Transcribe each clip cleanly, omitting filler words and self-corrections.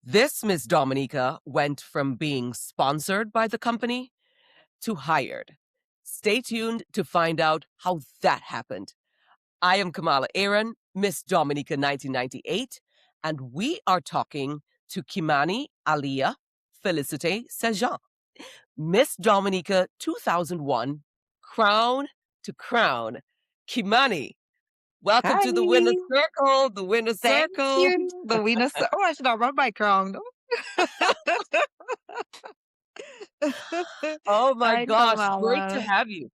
This Miss Dominica went from being sponsored by the company to hired. Stay tuned to find out how that happened. I am Kamala Aaron, Miss Dominica 1998, and we are talking to Kimani Felicite-St, Miss Dominica 2001, crown to crown. Kimani, welcome Hi. to the winner's circle, the winner's Thank circle. you. The winner. Oh, I should have brought my crown. No? Oh my Hi, gosh, great to Kamala. have you.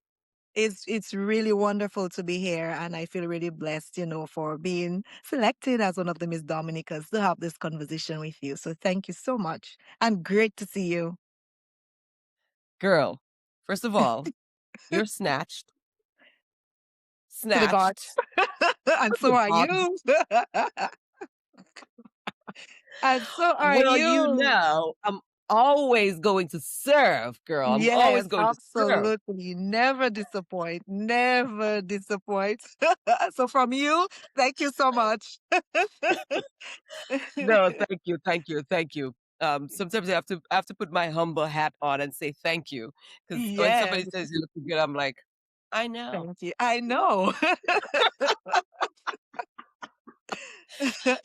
It's really wonderful to be here, and I feel really blessed, for being selected as one of the Miss Dominicas to have this conversation with you. So thank you so much, and great to see you. Girl, first of all, you're snatched. To the gods, Snatched. and The so are gods you. And so are will you you. know I'm always going to serve, girl. I'm always Yes, going to serve. absolutely. Never disappoint. Never disappoint. So from you, thank you so much. No, thank you, thank you, thank you. Sometimes I have to put my humble hat on and say thank you. Because when somebody Yes, says you're looking good, I'm like, I know. thank you. I know.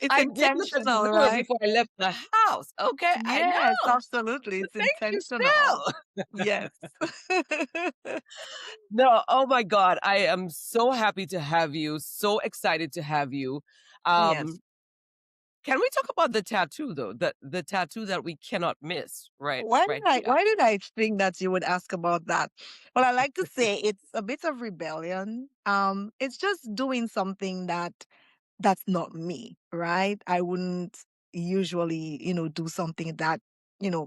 It's I did look at the intentional, mirror right? before I left the house. Okay, I Yes, know. absolutely. It's Thank you intentional. still. Yes. No, oh my God. I am so happy to have you. So excited to have you. Yes. Um, can we talk about the tattoo though? The tattoo that we cannot miss, right here. Why did I think that you would ask about that? Well, I like to say it's a bit of rebellion. It's just doing something that's not me, right? I wouldn't usually, do something that,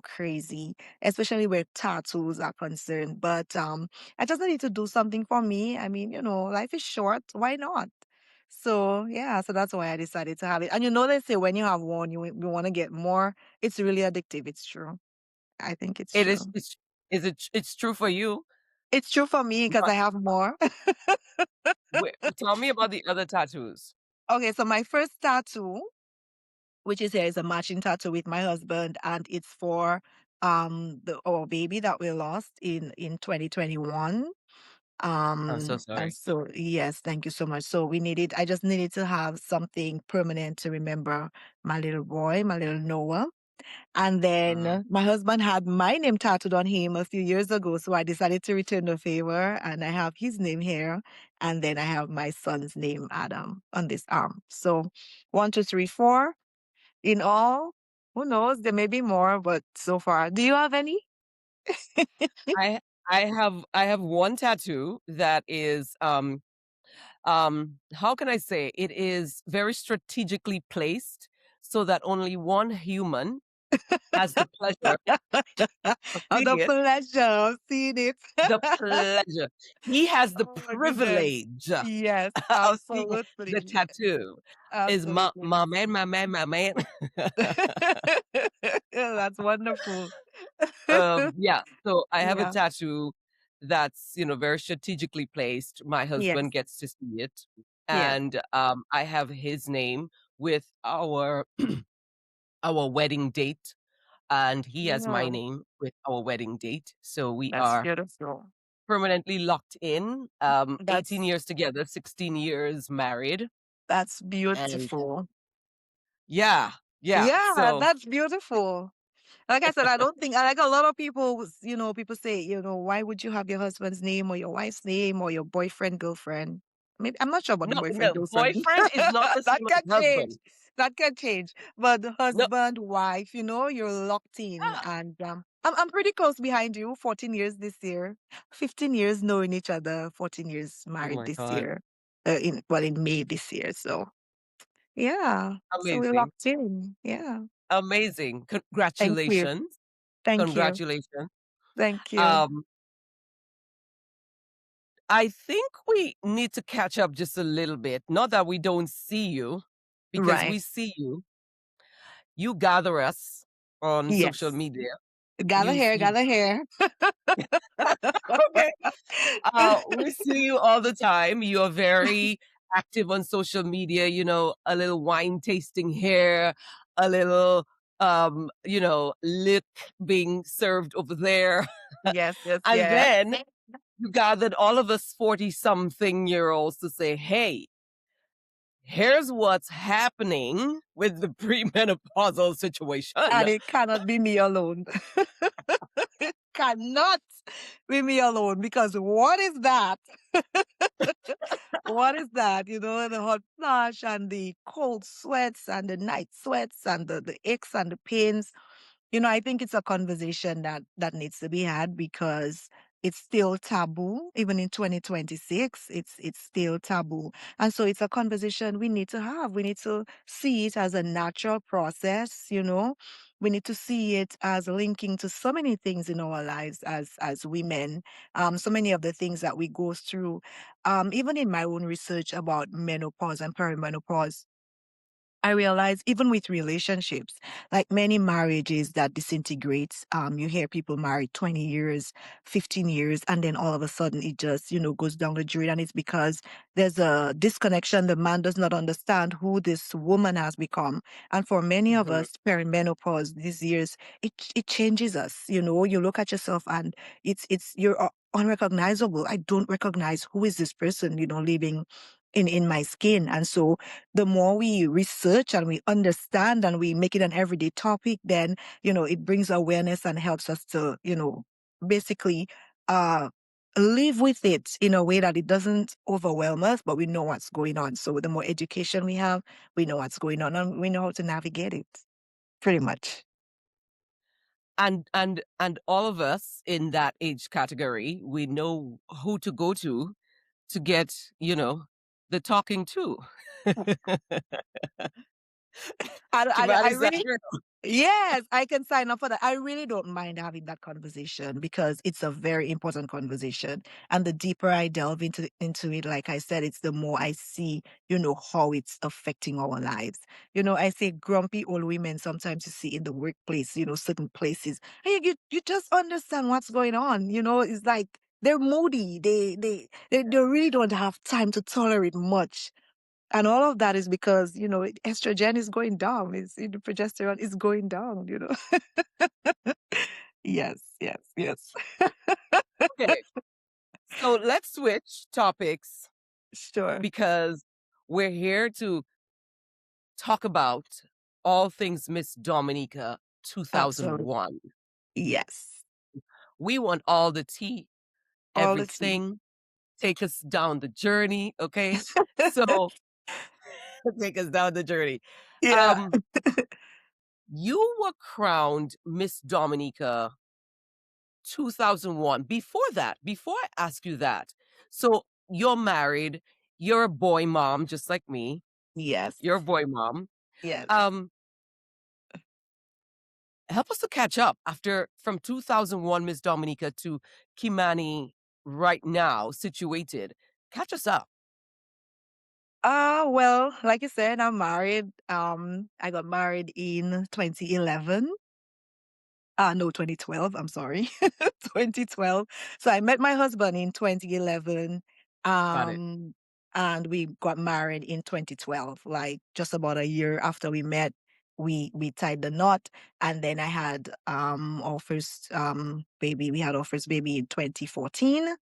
crazy, especially where tattoos are concerned. But I just need to do something for me. I mean, life is short. Why not? So yeah, so that's why I decided to have it. And they say when you have one, you want to get more. It's really addictive. It's true. I think it's It is true. it's true for you. It's true for me because But I have more. tell me about the other tattoos. Okay, so my first tattoo, which is here, is a matching tattoo with my husband, and it's for our baby that we lost in 2021. I'm so And sorry. so yes, thank you so much. So I just needed to have something permanent to remember my little boy, my little Noah. And Uh, then my husband had my name tattooed on him a few years ago, so I decided to return the favor, and I have his name here, and then I have my son's name, Adam, on this arm. So 1, 2, 3, 4 in all. Who knows? There may be more, but so far, do you have any? I I have one tattoo that is how can I say it is very strategically placed so that only one human has the pleasure of seeing The it. pleasure of seeing it. The pleasure. He has the Oh my goodness. privilege Yes, of seeing the absolutely. tattoo. Is my Absolutely. my man, my man, my man. That's wonderful. Yeah, so I have a Yeah. tattoo that's, very strategically placed. My Yes. husband gets to see it, Yes. and, I have his name with our our wedding date, and he has my Yeah. name with our wedding date. So we That's are beautiful. permanently locked in, 18 That's years together, 16 years married, that's and beautiful. yeah, yeah, Yeah, so that's beautiful. Like I said, I don't think, like a lot of people, people say, why would you have your husband's name or your wife's name or your boyfriend, girlfriend? Maybe I'm not sure about the no, boyfriend, no, girlfriend. boyfriend is not the That same can as change. husband. That can change. But the No, husband, wife, you're locked in. yeah. And I'm pretty close behind you. 14 years this year, 15 years knowing each other, 14 years Oh married my this god, year. In May this year. So yeah, so we're amazing. locked in. Yeah. Amazing. Thank you. Congratulations. Thank you. Congratulations. Thank you. Um, I think we need to catch up just a little bit. Not that we don't see you, because Right. we see you. You gather us on social Yes. media. Gather hair, You gather hair. okay. We see you all the time. You are very active on social media, a little wine tasting here, a little lick being served over there. Yes, yes, And yes. then you gathered all of us 40-something-year-olds to say, hey, here's what's happening with the premenopausal situation. And it cannot be me alone. It cannot be me alone because what is that? What is that? You know, the hot flush and the cold sweats and the night sweats and the aches and the pains. You know, I think it's a conversation that needs to be had because it's still taboo. Even in 2026, it's still taboo. And so it's a conversation we need to have. We need to see it as a natural process, you know. We need to see it as linking to so many things in our lives as women. So many of the things that we go through. Even in my own research about menopause and perimenopause, I realize even with relationships, like many marriages that disintegrate, you hear people married 20 years, 15 years, and then all of a sudden it just, goes down the drain. And it's because there's a disconnection. The man does not understand who this woman has become. And for many of Mhm. us, perimenopause, these years, it changes us. You know, you look at yourself and you're unrecognizable. I don't recognize who is this person, living in my skin. And so the more we research and we understand and we make it an everyday topic, then, it brings awareness and helps us to, basically uh, live with it in a way that it doesn't overwhelm us, but we know what's going on. So the more education we have, we know what's going on and we know how to navigate it pretty much. And all of us in that age category, we know who to go to get, the talking to. I Kimani's that really girl. Yes, I can sign up for that. I really don't mind having that conversation because it's a very important conversation. And the deeper I delve into it, like I said, it's the more I see, how it's affecting our lives. I say grumpy old women sometimes you see in the workplace, certain places. Hey, you just understand what's going on. It's like they're moody. They really don't have time to tolerate much. And all of that is because, estrogen is going down. The progesterone is going down. Yes, yes, yes. Okay, so let's switch topics Sure. because we're here to talk about all things Miss Dominica Absolutely. 2001. Yes. We want all the tea, All the tea. everything. Take us down the journey, okay? So take us down the journey. Yeah. Um, you were crowned Miss Dominica 2001. Before that, before I ask you that, so you're married, you're a boy mom, just like me. Yes. You're a boy mom. Yes. Um, help us to catch up after from 2001 Miss Dominica to Kimani right now, situated. Catch us up. Well, like you said, I'm married. I got married in 2011. No, 2012. I'm sorry. 2012. So I met my husband in 2011. Got it. Um, and we got married in 2012. Like just about a year after we met, we tied the knot. And then I had our first baby. We had our first baby in 2014.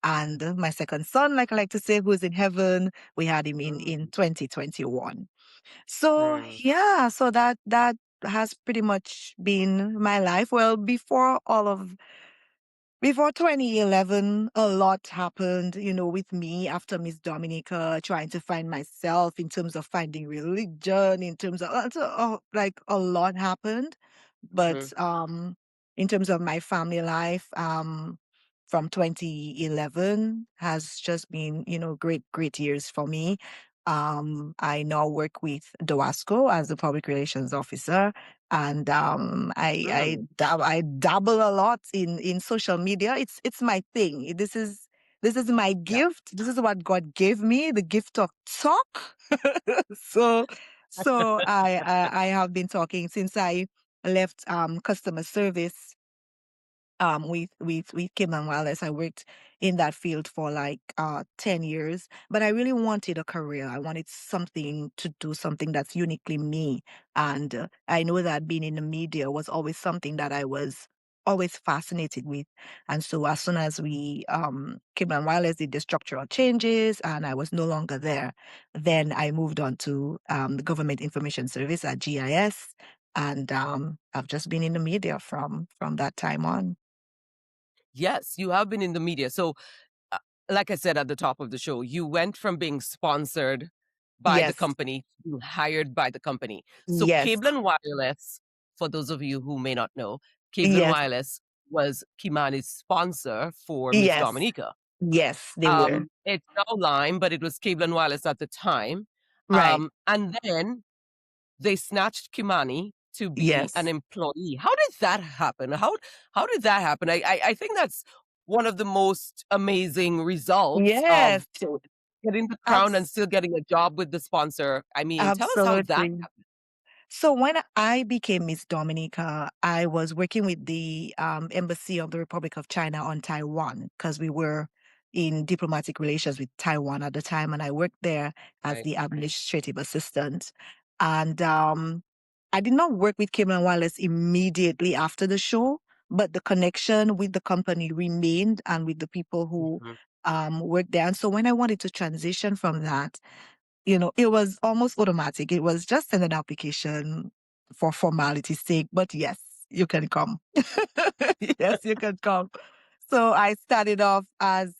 And my second son, like I like to say, who's in heaven, we had him in Mm, 2021. So mm, yeah, so that has pretty much been my life. Well, before 2011, a lot happened, with me after Miss Dominica, trying to find myself in terms of finding religion, in terms of like a lot happened. But mhm, in terms of my family life, from 2011 has just been, great, great years for me. I now work with DOASCO as the public relations officer, and mm. I dabble a lot in social media. It's my thing. This is my Yeah. gift. This is what God gave me, the gift of talk. so so I have been talking since I left customer service with Kim and Wallace. I worked in that field for like 10 years, but I really wanted a career. I wanted something to do, something that's uniquely me. And I know that being in the media was always something that I was always fascinated with. And so as soon as we came on Wireless did the structural changes and I was no longer there, then I moved on to the Government Information Service at GIS. And I've just been in the media from that time on. Yes, you have been in the media. So, uh, like I said at the top of the show, you went from being sponsored by the Yes, company to being hired by the company. So, yes, Cable and Wireless, for those of you who may not know, Cable and yes, Wireless was Kimani's sponsor for Miss yes, Dominica. yes, they were. It's now Lime, but it was Cable and Wireless at the time. Right. And then they snatched Kimani to be an Yes. employee. How did that happen? How did that happen? I think that's one of the most amazing results of Yes. getting the crown and Abs- still getting a job with the sponsor. I mean, tell us how that Absolutely. So when I became Miss Dominica, I was working with the Embassy of the Republic of China on Taiwan because we were in diplomatic relations with Taiwan at the time, and I worked there as happened. the administrative assistant. And I did not work with Cayman Wireless immediately after the show, but the connection with the company remained and with the people who Mhm. worked there. And so when I wanted to transition from that, it was almost automatic. It was just send an application for formality's sake. But yes, you can come. Yes, you can come. So I started off as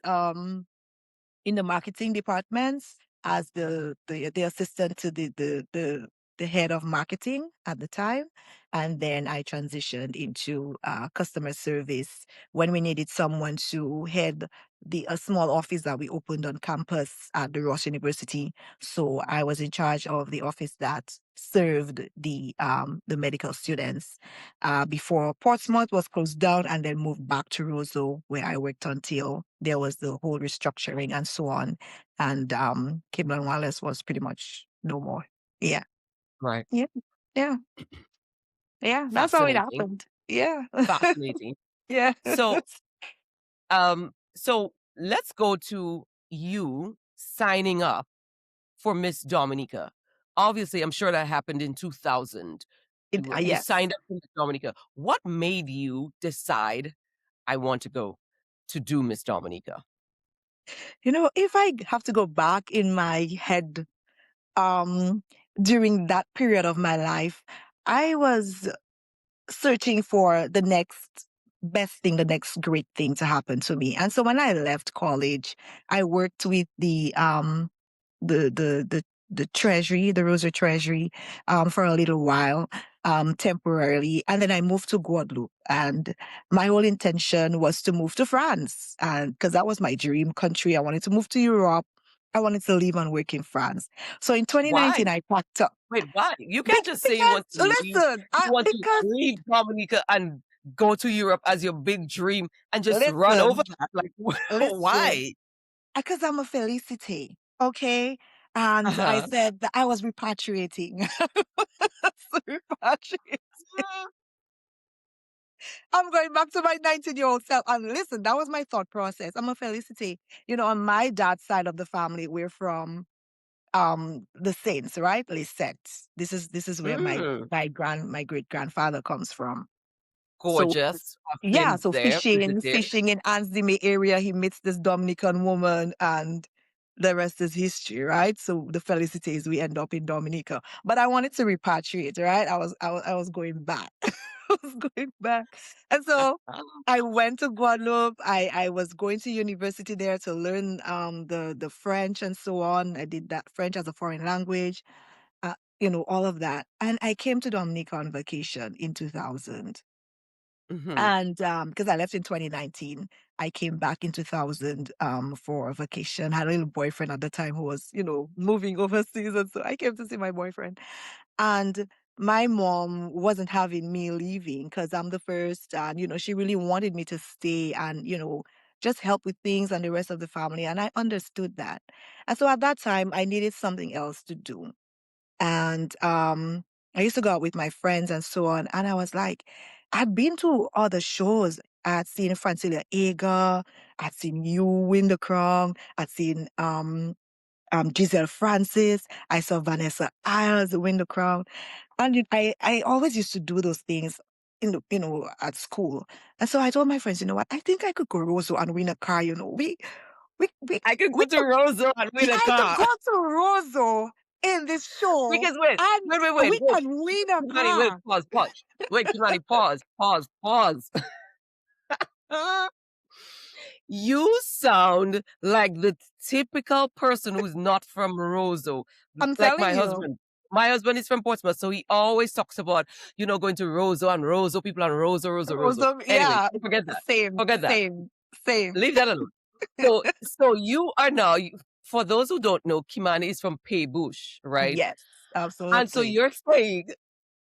in the marketing departments as the assistant to the head of marketing at the time. And then I transitioned into customer service when we needed someone to head the a small office that we opened on campus at the Ross University. So I was in charge of the office that served the medical students before Portsmouth was closed down and then moved back to Roseau, where I worked until there was the whole restructuring and so on. And Cable Wallace was pretty much no more. Yeah. Right. Yeah. Yeah. Yeah. That's how it Fascinating. happened. Yeah. Fascinating. Yeah. So, so let's go to you signing up for Miss Dominica. Obviously, I'm sure that happened in 2000. You Yes. signed up for Miss Dominica. What made you decide, "I want to go to do Miss Dominica"? If I have to go back in my head, um, during that period of my life, I was searching for the next best thing, the next great thing to happen to me. And so when I left college, I worked with the the the the treasury, the Rosary Treasury, for a little while, temporarily, and then I moved to Guadeloupe. And my whole intention was to move to France, and because that was my dream country, I wanted to move to Europe. I wanted to live and work in France. So in Why? 2019, I packed up. Wait, why? You can't just say you Because want to leave listen, you want to because leave Dominica and go to Europe as your big dream and just run over listen, that, like, listen, why? because I'm a Felicite, okay? And I Uh-huh. said that I was repatriating. So repatriate. Uh, I'm going back to my 19-year-old self. And listen, that was my thought process. I'm a Felicite. On my dad's side of the family, we're from the Saints, right? Lisette. This is where my mm, my great grandfather comes from. So gorgeous. I've yeah, been so there, visited. fishing in Ansdime area, he meets this Dominican woman and the rest is history, right? So the felicities we end up in Dominica. But I wanted to repatriate, right? I was going back. I was going back. And so I went to Guadeloupe. I was going to university there to learn the French and so on. I did that French as a foreign language, all of that. And I came to Dominica on vacation in 2000. Mhm. And because I left in 2019, I came back in 2000 for a vacation. Had a little boyfriend at the time who was, moving overseas. And so I came to see my boyfriend. And my mom wasn't having me leaving because I'm the first. And, she really wanted me to stay and, just help with things and the rest of the family. And I understood that. And so at that time, I needed something else to do. And I used to go out with my friends and so on. And I was like, I'd been to other shows I had seen Francilia Ager, I'd seen you win the crown, I'd seen Giselle Francis, I saw Vanessa Isles win the crown. And I always used to do those things at school. And so I told my friends, you know what, I think I could go Roseau and win a car, I could go we to Roseau and win a I could car. go to Roseau in this show Because wait, and wait, wait, wait, we wait. can win a Kimani, wait, car. pause, pause. Wait, Kimani, pause, pause, pause. You sound like the typical person who's not from Roseau. I'm Like telling my you. husband. My husband is from Portsmouth, so he always talks about, going to Roseau and Roseau, people on Roseau, Roseau, Roseau. Roseau, Anyway, yeah. forget that. Same, Forget that. same, same. Leave that alone. So you are now, for those who don't know, Kimani is from Paybush, right? Yes, And so absolutely. you're saying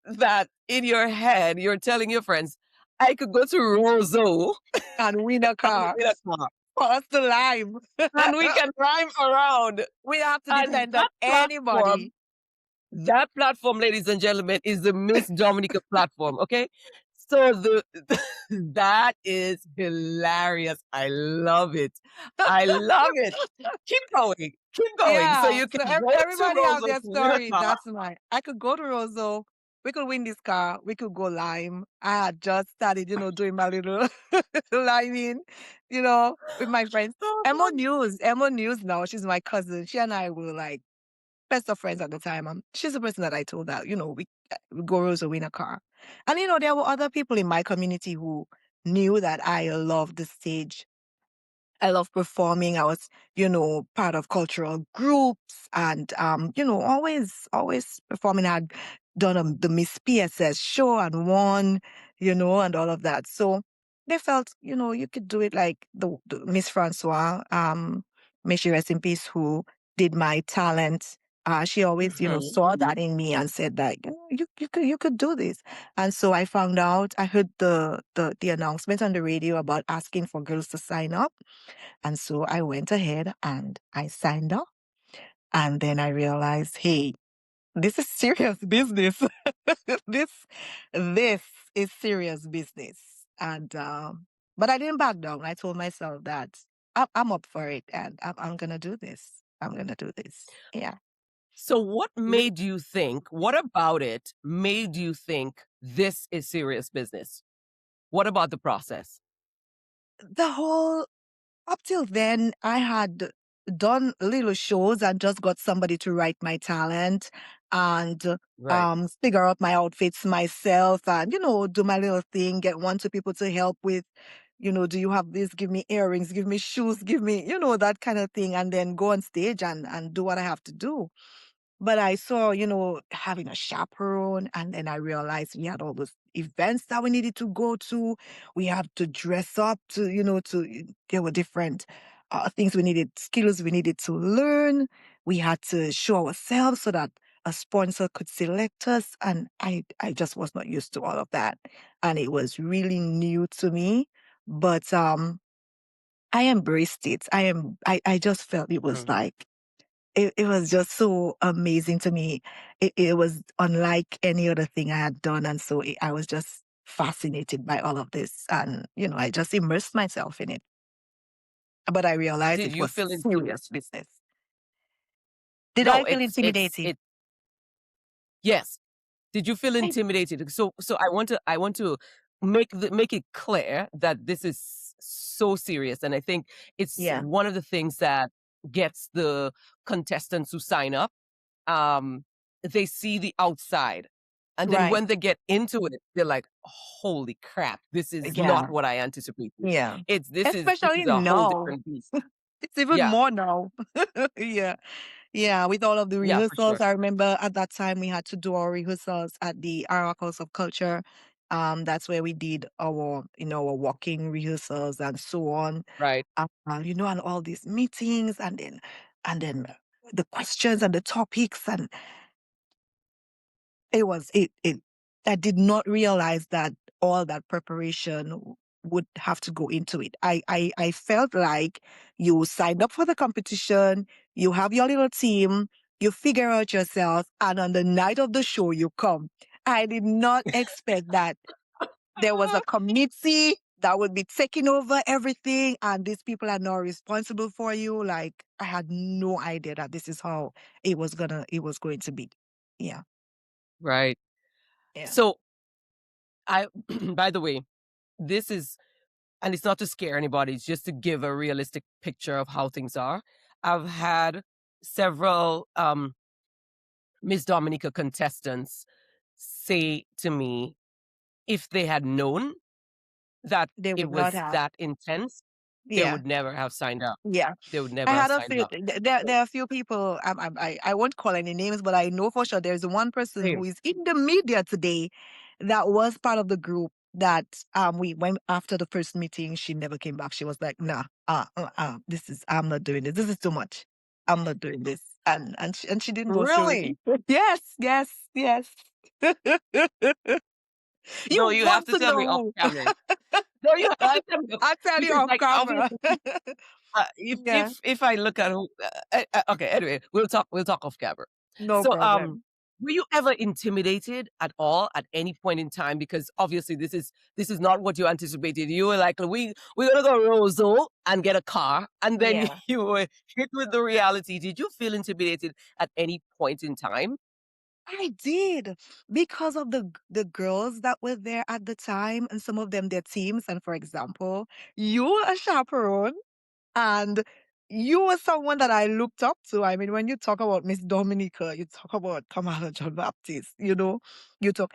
that in your head, you're telling your friends, I could go to Roseau And win a and car win a car, for us to lime. and we can rhyme around. We don't have to And depend on anybody. that platform, ladies and gentlemen, is the Miss Dominica platform. Okay, so that is hilarious. I love it. I love it. Keep going. Keep going. So Yeah. you So can go to everybody has Roseau to their win a story. car. That's mine. I could go to Roseau. We could win this car. We could go lime. I had just started, doing my little liming, with my friends. Emma News now. She's my cousin. She and I were like best of friends at the time. She's the person that I told that, we go Roseau win a car. And, there were other people in my community who knew that I loved the stage. I love performing. I was, part of cultural groups and, always performing. I'd done the Miss PSS show and won, and all of that. So they felt, you could do it like the Miss Francois, may she rest in peace, who did my talent. She always, Mhm. saw that in me and said that you could do this. And so I found out. I heard the announcement on the radio about asking for girls to sign up. And so I went ahead and I signed up. And then I realized, hey, this is serious business. this this is serious business. And but I didn't back down. I told myself that I'm up for it and I'm gonna do this. I'm gonna do this. Yeah. So what about it made you think this is serious business? What about the process? The whole Up till then, I had done little shows and just got somebody to write my talent and Right. figure out my outfits myself and, do my little thing, get one, two people to help with, do you have this? Give me earrings, give me shoes, give me, that kind of thing, and then go on stage and do what I have to do. But I saw, having a chaperone, and then I realized we had all those events that we needed to go to. We had to dress up there were different things we needed, skills we needed to learn. We had to show ourselves so that a sponsor could select us. And I just was not used to all of that. And it was really new to me. But I embraced it. I just felt it was Mhm. like, it was just so amazing to me. It was unlike any other thing I had done. And so I was just fascinated by all of this. And, I just immersed myself in it. But I realized Did it you was feel serious business. Did No, I feel it's intimidated? it yes. Did you feel I, intimidated? So I want to make it clear that this is so serious, and I think it's yeah, one of the things that gets the contestants who sign up. Um, they see the outside, and then right. when they get into it, they're like, "Holy crap! This is not Yeah, what I anticipated. yeah. This is Especially a whole now. different beast." It's even Yeah, more now. Yeah. Yeah, with all of the yeah, for rehearsals, sure. I remember at that time we had to do our rehearsals at the House of Culture. That's where we did our walking rehearsals and so on. Right. And all these meetings, and then the questions and the topics, and it was it. I did not realize that all that preparation would have to go into it. I felt like you signed up for the competition, you have your little team, you figure out yourself, and on the night of the show you come. I did not expect that there was a committee, that would be taking over everything, and these people are now responsible for you. Like, I had no idea that this is how it was going to be. Yeah. Right. Yeah. So I by the way, this is and it's not to scare anybody, it's just to give a realistic picture of how things are. I've had several Miss Dominica contestants say to me if they had known that They it would not was have. that intense, they Yeah. would never have signed up. Yeah. They would I never have had a signed few up. there are a few people, I won't call any names, but I know for sure there's one person Same. who is in the media today that was part of the group that we went after the first meeting. She never came back. She was like, nah, this is I'm not doing this. This is too much. I'm not doing this. And she didn't go through Really? it. Yes, yes, yes. You No, you have want to to tell me off know. camera. No, you have to tell me I'll tell you because, off like, camera. obviously, if Yeah, I look at who, okay. Anyway, we'll talk off camera. no So, problem. were you ever intimidated at all at any point in time? Because obviously, this is not what you anticipated. You were like, we're gonna go Roseau and get a car, and then Yeah. you were hit with the reality. Did you feel intimidated at any point in time? I did, because of the girls that were there at the time, and some of them their teams. And for example, you were a chaperone, and you were someone that I looked up to. I mean, when you talk about Miss Dominica, you talk about Kamala John Baptist, you talk.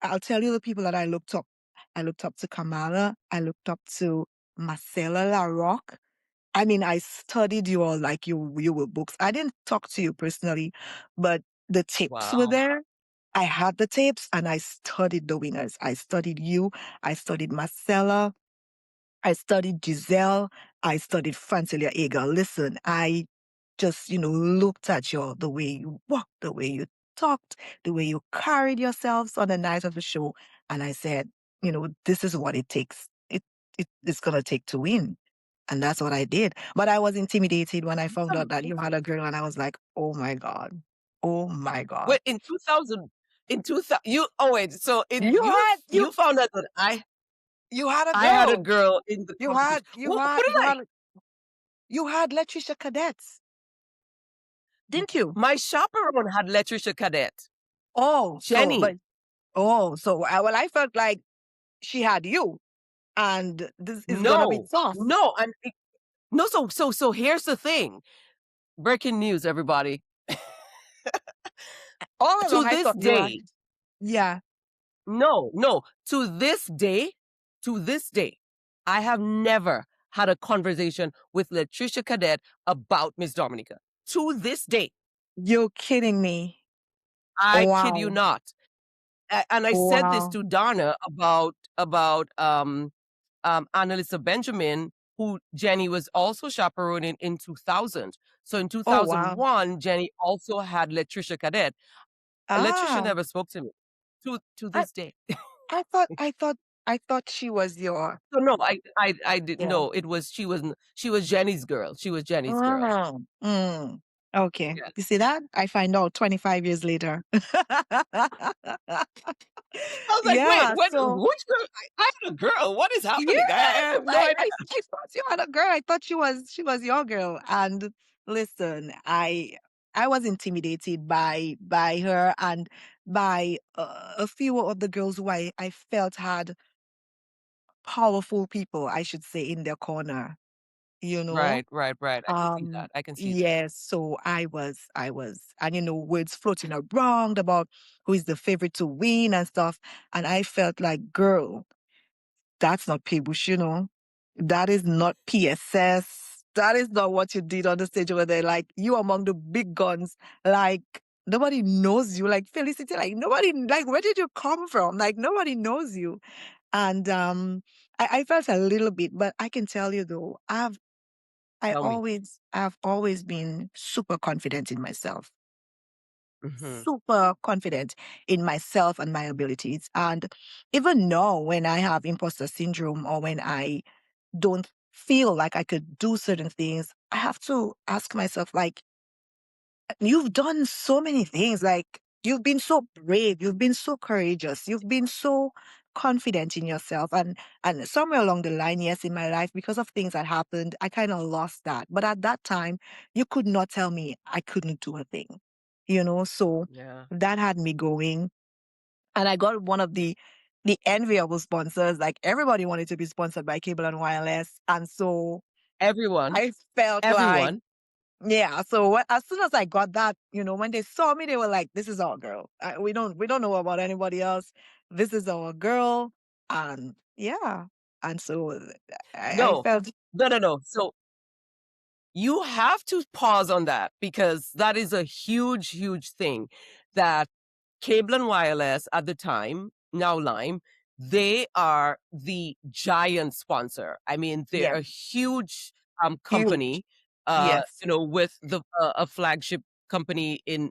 I'll tell you the people that I looked up. I looked up to Kamala. I looked up to Marcella LaRocque. I mean, I studied you all like you were books. I didn't talk to you personally, but the tapes were Wow. there. I had the tapes and I studied the winners. I studied you. I studied Marcella. I studied Giselle. I studied Francilia Eger. Listen, I just, looked at the way you walked, the way you talked, the way you carried yourselves on the night of the show. And I said, this is what it takes. It's going to take to win. And that's what I did. But I was intimidated when I found out that you had a girl, and I was like, oh my God. Oh my God. Wait, in 2000, you, oh wait, so You had you found out that you had a I had a girl. girl in the You had competition. you had Who did you I? had you had Latricia Cadets, didn't you? My chaperone had Latricia Cadet. Oh, Jenny. I felt like she had you, and this is gonna be No, tough. no, no. So here's the thing. Breaking news, everybody. All To along, I this thought you were. day, Yeah, no. To this day, I have never had a conversation with Latricia Cadet about Miss Dominica. To this day, you're kidding me. I kid you Wow, not. And I said this wow. to Donna about Annalisa Benjamin, who Jenny was also chaperoning in 2000. So in Oh, wow. 2001, Jenny also had Latricia Cadet. Latricia Ah, never spoke to me to I this day. I thought I thought I thought she was your. So no, I didn't Yeah. know. She was Jenny's girl. She was Jenny's girl. Mm, mm. Okay. You Yes. see that? I find out 25 years later. I was like, wait, Yeah, so which girl? I had a girl. What is yes, happening? I have no idea. I thought you had a girl. I thought she was your girl. And listen, I was intimidated by her and by a few of the girls who I felt had powerful people, I should say, in their corner, you know? Right. I can see that. I can see that. Yes, so and words floating around about who is the favorite to win and stuff. And I felt like, girl, that's not Peebush, that is not PSS. That is not what you did on the stage over there. Like, you among the big guns. Like, nobody knows you. Like, Felicity, like, nobody, like, where did you come from? Like, nobody knows you. And I felt a little bit, but I can tell you though, Tell me. I've always been super confident in myself, Hmm. super confident in myself and my abilities. And even now, when I have imposter syndrome or when I don't feel like I could do certain things, I have to ask myself, like, you've done so many things. Like, you've been so brave. You've been so courageous. You've been so confident in yourself. And somewhere along the line, yes, in my life, because of things that happened, I kind of lost that. But at that time, you could not tell me I couldn't do a thing, so Yeah. that had me going. And I got one of the enviable sponsors. Like everybody wanted to be sponsored by Cable and Wireless. And so Everyone, I felt like, everyone. yeah. So as soon as I got that, when they saw me, they were like, "This is our girl. We don't know about anybody else. This is our girl." And yeah, and so I No, felt no, no, no. So you have to pause on that because that is a huge, huge thing that Cable and Wireless at the time, now Lime, they are the giant sponsor. I mean, they're yes, a huge huge. company, Yes, with a flagship company in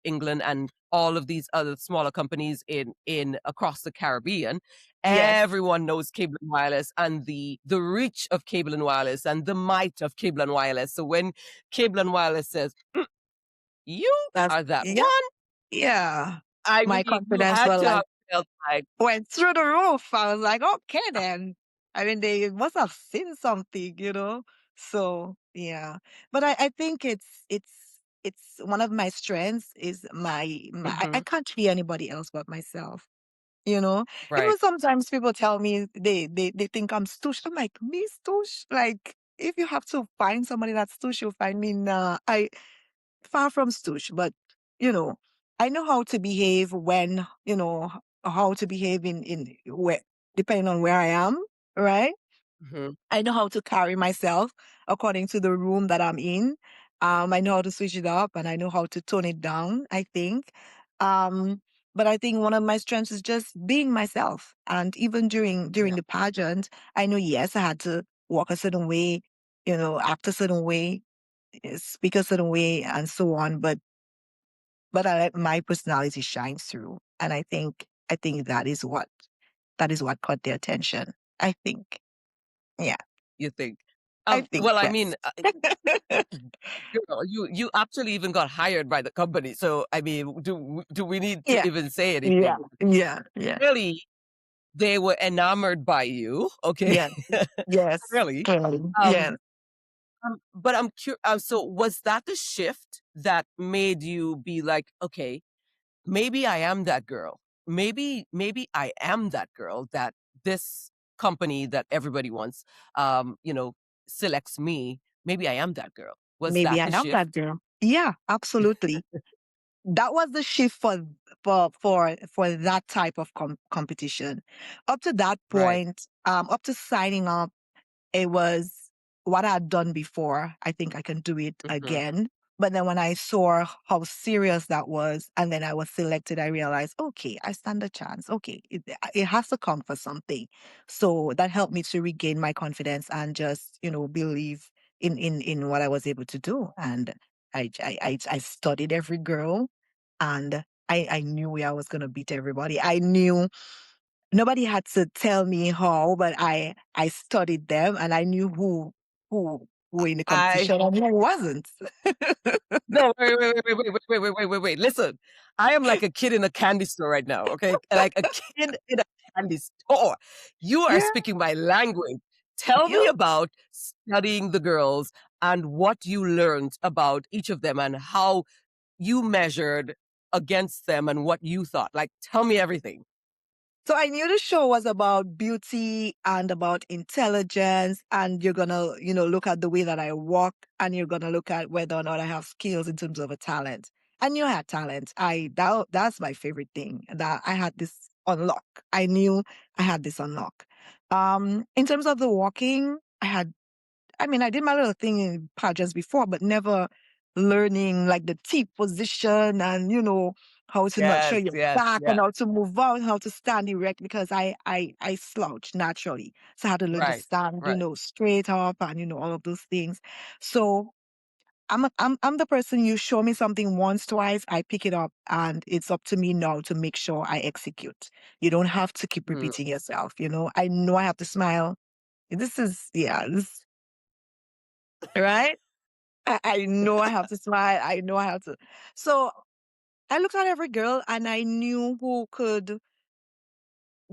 England and all of these other smaller companies in across the Caribbean. yes, Everyone knows Cable and Wireless and the reach of Cable and Wireless and the might of Cable and Wireless. So when Cable and Wireless says, "You that's are that yeah, one," yeah. I My mean, you confidence had was to like have felt like, went through the roof. I was like, okay then. I mean, they must have seen something. So yeah. But I think it's one of my strengths is I mhm, can't be anybody else but myself. You know, right. even sometimes people tell me they think I'm stoosh. I'm like, me stoosh? Like, if you have to find somebody that's stoosh, you'll find me. Nah, I far from stoosh, but you know, I know how to behave when, how to behave in where, depending on where I am, right? Mhm, I know how to carry myself according to the room that I'm in. I know how to switch it up and I know how to tone it down, I think. Um, but I think one of my strengths is just being myself. And even during yeah, the pageant, I know, yes, I had to walk a certain way, act a certain way, speak a certain way, and so on. But I let my personality shine through, and I think that is what caught their attention. I think, yeah, you think. I think Well, I yes. mean, girl, you actually even got hired by the company. So, I mean, do we need to Yeah, even say yeah, anything? yeah, yeah, Clearly, they were enamored by you, okay? yes, yes, Clearly. clearly, Um, yes. but I'm curious. So was that the shift that made you be like, okay, maybe I am that girl. Maybe I am that girl that this company that everybody wants, selects me. Maybe I am that girl. Was Maybe that I the am that shift? girl. Yeah, absolutely. That was the shift for that type of competition. Up to that Right. point, up to signing up, it was what I'd done before. I think I can do it Hmm. again. But then when I saw how serious that was, and then I was selected, I realized, okay, I stand a chance. Okay, it has to come for something. So that helped me to regain my confidence and just, believe in what I was able to do. And I studied every girl, and I knew where I was gonna beat everybody. I knew nobody had to tell me how, but I studied them and I knew who were in the I competition and who wasn't. No, wait. Listen, I am like a kid in a candy store right now, okay? Like a kid in a candy store. You are Yeah. speaking my language. Tell me You about studying the girls and what you learned about each of them and how you measured against them and what you thought. Like, tell me everything. So I knew the show was about beauty and about intelligence, and you're gonna, look at the way that I walk, and you're gonna look at whether or not I have skills in terms of a talent. I knew I had talent. That's my favorite thing, that I had this unlock. I knew I had this unlock. In terms of the walking, I mean, I did my little thing in pageants before, but never learning like the T position and, how to not show Yes, your yes, back and yeah. how to move out, how to stand erect because I slouch naturally. So I had to learn to Right, stand, right. straight up and, all of those things. So I'm the person, you show me something once, twice, I pick it up and it's up to me now to make sure I execute. You don't have to keep Mm. repeating yourself, I know I have to smile. This, right? I know I have to smile. I know I have to. So I looked at every girl and I knew who could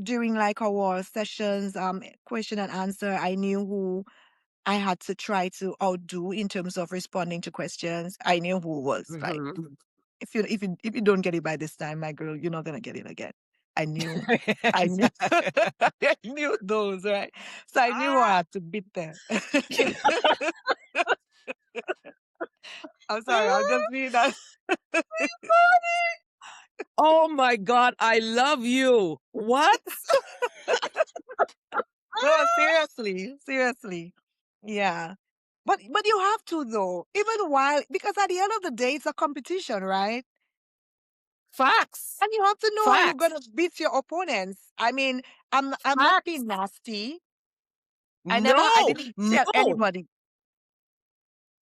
during like our sessions, question and answer, I knew who I had to try to outdo in terms of responding to questions. I knew who was like, Mhm. if you don't get it by this time, my girl, you're not gonna get it again. I knew, I knew, I knew those, right? So I knew I Ah, had to beat them. I'm sorry, I'm just being that. oh my God, I love you. What? No, seriously, seriously. Yeah. But you have to though, even while because at the end of the day, it's a competition, right? Facts. And you have to know how you're Facts. gonna beat your opponents. I mean, I'm not Facts. being nasty. I No, didn't tell no, anybody.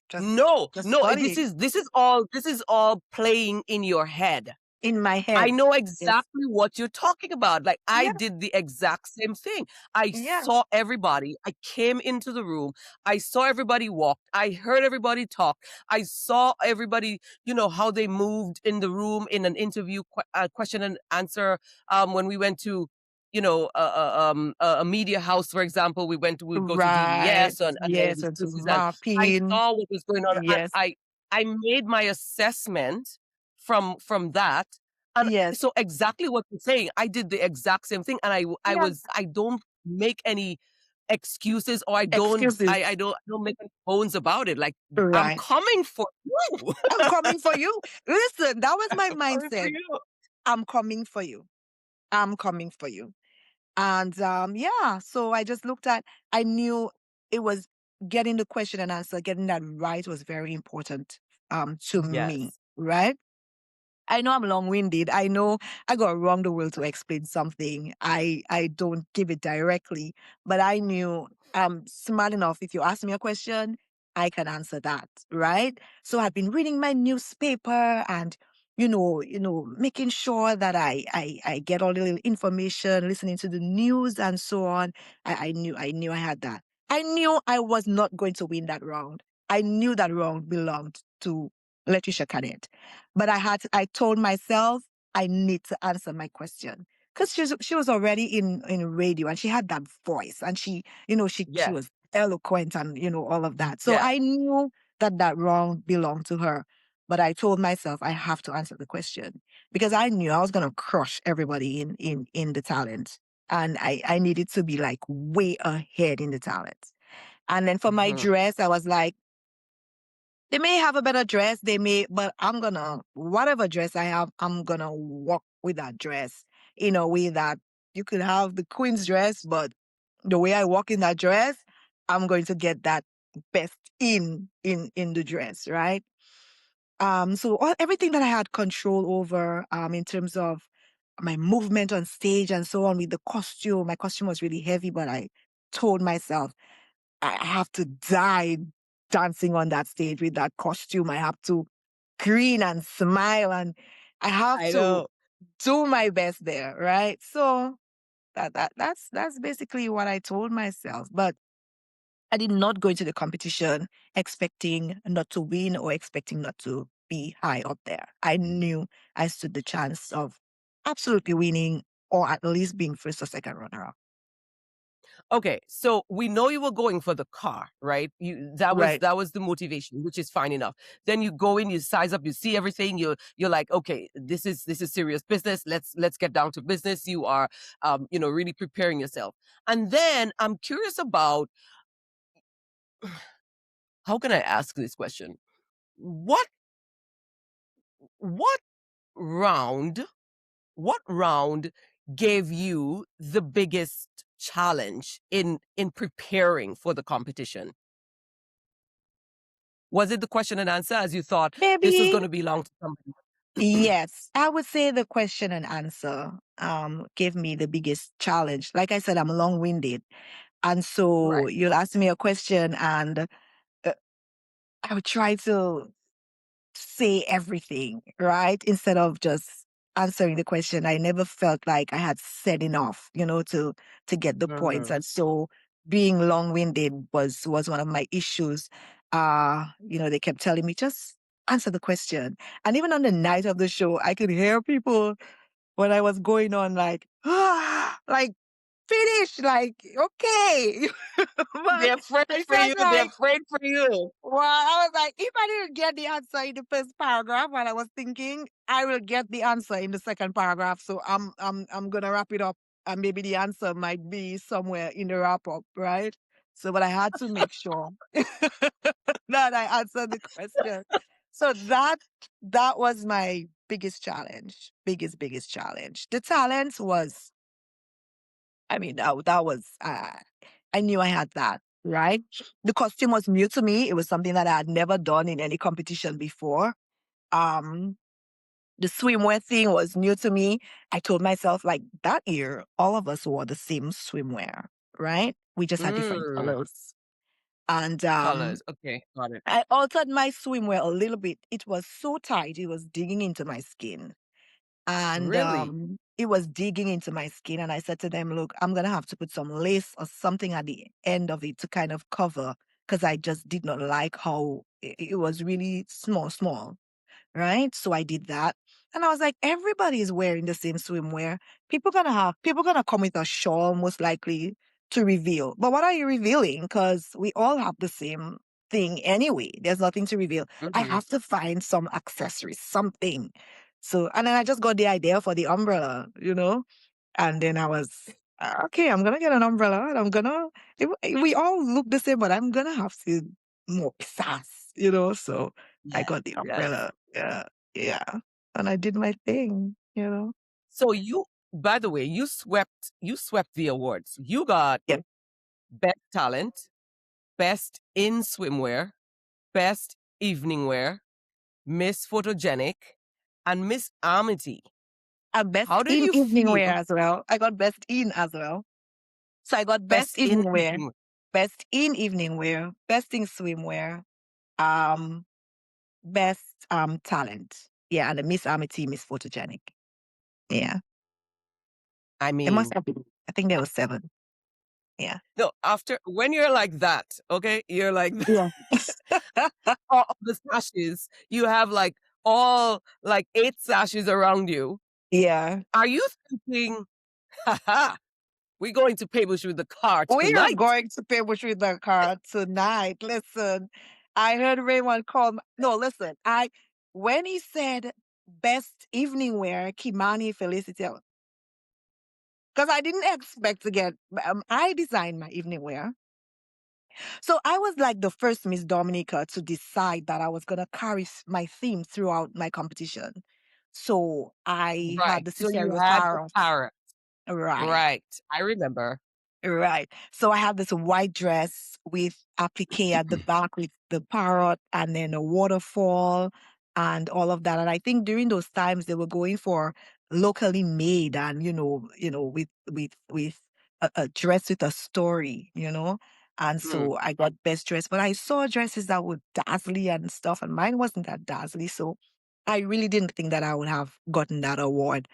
Just no, just no. This studying is this is all this is all playing in your head. in my I head. know Yes. exactly what you're talking about. Like I Yeah. did the exact same thing. I Yeah. saw everybody. I came into the room. I saw everybody walk. I heard everybody talk. I saw everybody, how they moved in the room in an interview question and answer when we went to a media house, for example. We'd go to Right. DES and all of Yes. these And to places, and I mapping. saw what was going on, and Yes. I made my assessment from that. And Yes. so exactly what you're saying, I did the exact same thing, and Yeah. I don't make any excuses, or Excuses. I don't make any bones about it. Like, I'm Right. coming for you. I'm coming for you. Listen, that was my I'm coming for mindset. you. I'm coming for you. I'm coming for you. And yeah, so I just looked at, I knew it was getting the question and answer, getting that right was very important to me, Yes. right? I know I'm long-winded. I know I go around the world to explain something. I don't give it directly, but I knew I'm smart enough. If you ask me a question, I can answer that, right? So I've been reading my newspaper and making sure that I get all the little information, listening to the news and so on. I knew I had that. I knew I was not going to win that round. I knew that round belonged to Letitia Cadet. But I told myself I need to answer my question. Because she was already in radio and she had that voice and she Yes. was eloquent and all of that. So Yes. I knew that round belonged to her. But I told myself I have to answer the question because I knew I was gonna crush everybody in the talent. And I needed to be like way ahead in the talent. And then for my Mhm. dress, I was like, they may have a better dress, but whatever dress I have, I'm gonna walk with that dress in a way that you could have the queen's dress, but the way I walk in that dress, I'm going to get that best in the dress, right? So everything that I had control over, in terms of my movement on stage and so on with the costume, my costume was really heavy, but I told myself I have to die dancing on that stage with that costume. I have to grin and smile and I have I to know. do my best there, right? So that's basically what I told myself. But I did not go into the competition expecting not to win or expecting not to be high up there. I knew I stood the chance of absolutely winning or at least being first or second runner up. Okay, so we know you were going for the car, right? You Right. that was the motivation, which is fine enough. Then you go in, you size up, you see everything. You're like, okay, this is serious business. Let's get down to business. You are, really preparing yourself. And then I'm curious about, how can I ask this question? What what round what round gave you the biggest challenge in preparing for the competition? Was it the question and answer, as you thought this was Maybe going to belong to somebody? yes, I would say the question and answer gave me the biggest challenge. Like I said, I'm long-winded. And so Right. you'll ask me a question and I would try to say everything, right? Instead of just answering the question. I never felt like I had said enough, to get the points. Mhm. And so being long-winded was one of my issues. They kept telling me, just answer the question. And even on the night of the show, I could hear people when I was going on like, like finish, like okay. But They're afraid I for felt you. They're like, afraid for you. well, I was like, if I didn't get the answer in the first paragraph while I was thinking, I will get the answer in the second paragraph. So I'm gonna wrap it up, and maybe the answer might be somewhere in the wrap up, right? So, but I had to make sure that I answered the question. So that was my biggest challenge, biggest challenge. The talent was, I mean, that was, I knew I had that, right? The costume was new to me. It was something that I had never done in any competition before. Um, the swimwear thing was new to me. I told myself, like, that year, all of us wore the same swimwear, right? We just had different Mm, colors. And colors. Okay, got it. I altered my swimwear a little bit. It was so tight, it was digging into my skin. And Really? it was digging into my skin. And I said to them, look, I'm going to have to put some lace or something at the end of it to kind of cover, because I just did not like how it was really small, right? So I did that. And I was like, everybody is wearing the same swimwear. People gonna come with a shawl most likely to reveal. But what are you revealing? Because we all have the same thing anyway. There's nothing to reveal. I Hmm. have to find some accessories, something. So, and then I just got the idea for the umbrella, and then I was, okay, I'm gonna get an umbrella and we all look the same, but I'm gonna have to more sass. So I Yes, got the yes. umbrella. Yeah, yeah. And I did my thing. So you, by the way, you swept the awards. You got Yeah. best talent, best in swimwear, best evening wear, Miss Photogenic, and Miss Amity. And How best did in you evening wear feel? as well. I got best in as well. So I got best Best in evening wear, evening. best in evening wear, best in swimwear, um, best talent. Yeah, and the Miss Amity, Miss Photogenic. Yeah. I There must mean, have been. I think there was 7. Yeah. no, after when you're like that, okay, you're like Yeah. all of the sashes, you have like all like 8 sashes around you. Yeah. Are you thinking, haha, we're going to pay with the car We are tonight? going to pay with the car tonight. Listen, I heard Raymond call. No, listen. When he said best evening wear, Kimani Felicite, because I didn't expect to get. I designed my evening wear, so I was like the first Miss Dominica to decide that I was gonna carry my theme throughout my competition. So I had Right. the So you Cicero had the parrots, parrot. right? Right. I remember. Right. So I have this white dress with applique at the back with the parrot and then a waterfall and all of that. And I think during those times they were going for locally made and with a dress with a story. And Hmm. so I got best dress, but I saw dresses that were dazzly and stuff, and mine wasn't that dazzly. So I really didn't think that I would have gotten that award.